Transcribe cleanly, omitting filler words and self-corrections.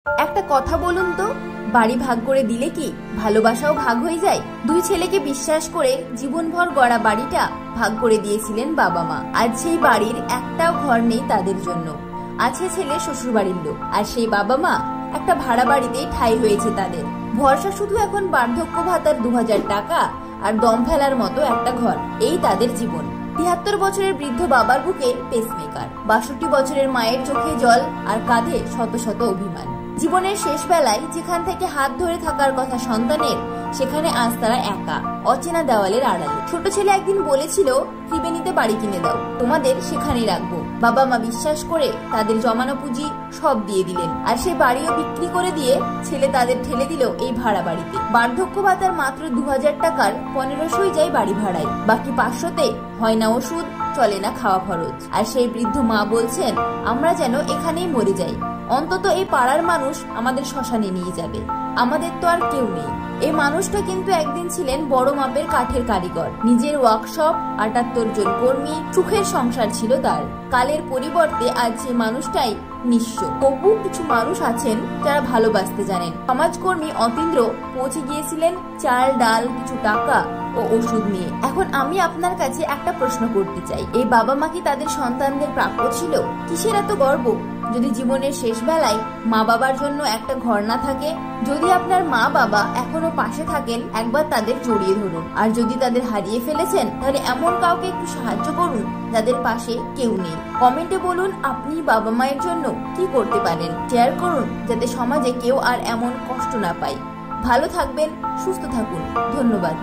একটা কথা বলুন তো, বাড়ি ভাগ করে দিলে কি ভালোবাসাও ভাগ হয়ে যায়? দুই ছেলেকে বিশ্বাস করে জীবনভর গড়া বাড়িটা ভাগ করে দিয়েছিলেন বাবা মা। আজ সেই বাড়ির একটাও ঘর নেই তাদের জন্য। আছে ছেলে শ্বশুর বাড়ির লোক, আর সেই বাবা মা একটা ভাড়া বাড়িতেই ঠাঁই হয়েছে তাদের। ভরসা শুধু এখন বার্ধক্য ভাতার 2000 টাকা আর দম ফেলার মতো একটা ঘর। এই তাদের জীবন। 73 বছরের বৃদ্ধ বাবার বুকে পেসমেকার, 62 বছরের মায়ের চোখে জল আর কাঁধে শত শত অভিমান। জীবনের শেষ বেলায় যেখান থেকে হাত ধরে থাকার কথা সন্তানের, সেখানে আজ তারা একা, অচেনা দেওয়ালের আড়ালে। ছোট ছেলে একদিন বলেছিল, ত্রিবেণীতে বাড়ি কিনে দাও, তোমাদের সেখানেই রাখবো। বাবা মা বিশ্বাস করে তাদের জমানো পুঁজি সব দিয়ে দিলেন, আর সেই বাড়িও বিক্রি করে দিয়ে ছেলে তাদের ঠেলে দিল এই ভাড়া বাড়িতে। বার্ধক্য ভাতার মাত্র 2000 টাকার 1500ই যায় বাড়ি ভাড়ায়, বাকি 500তে হয় না ওষুধ, চলে না খাওয়া খরচ। আর সেই বৃদ্ধ মা বলছেন, আমরা যেন এখানেই মরে যাই, অন্তত এই পাড়ার মানুষ আমাদের শ্মশানে নিয়ে যাবে, আমাদের তো আর কেউ নেই। এই মানুষটা কিন্তু একদিন ছিলেন বড় মাপের কাঠের কারিগর, নিজের ওয়ার্কশপ, 78 জন কর্মী, সুখের সংসার ছিল তার। কালের পরিবর্তে আজ সেই মানুষটাই নিঃস্ব। তবু কিছু মানুষ আছেন যারা ভালোবাসতে জানেন। সমাজকর্মী অতীন্দ্র পৌঁছে গিয়েছিলেন চাল, ডাল, কিছু টাকা ও ওষুধ নিয়ে। এখন আমি আপনার কাছে একটা প্রশ্ন করতে চাই, এই বাবা মা কি তাদের সন্তানদের প্রাপ্য ছিল? কিসের এত গর্ব যদি জীবনের শেষ বেলায় মা বাবার জন্য একটা ঘর না থাকে? যদি আপনার মা বাবা এখনো পাশে থাকেন, একবার তাদের জড়িয়ে ধরুন। আর যদি তাদের হারিয়ে ফেলেছেন, তাহলে এমন কাউকে একটু সাহায্য করুন যাদের পাশে কেউ নেই। কমেন্টে বলুন আপনি বাবা মায়ের জন্য কি করতে পারেন। শেয়ার করুন যাতে সমাজে কেউ আর এমন কষ্ট না পায়। ভালো থাকবেন, সুস্থ থাকুন। ধন্যবাদ।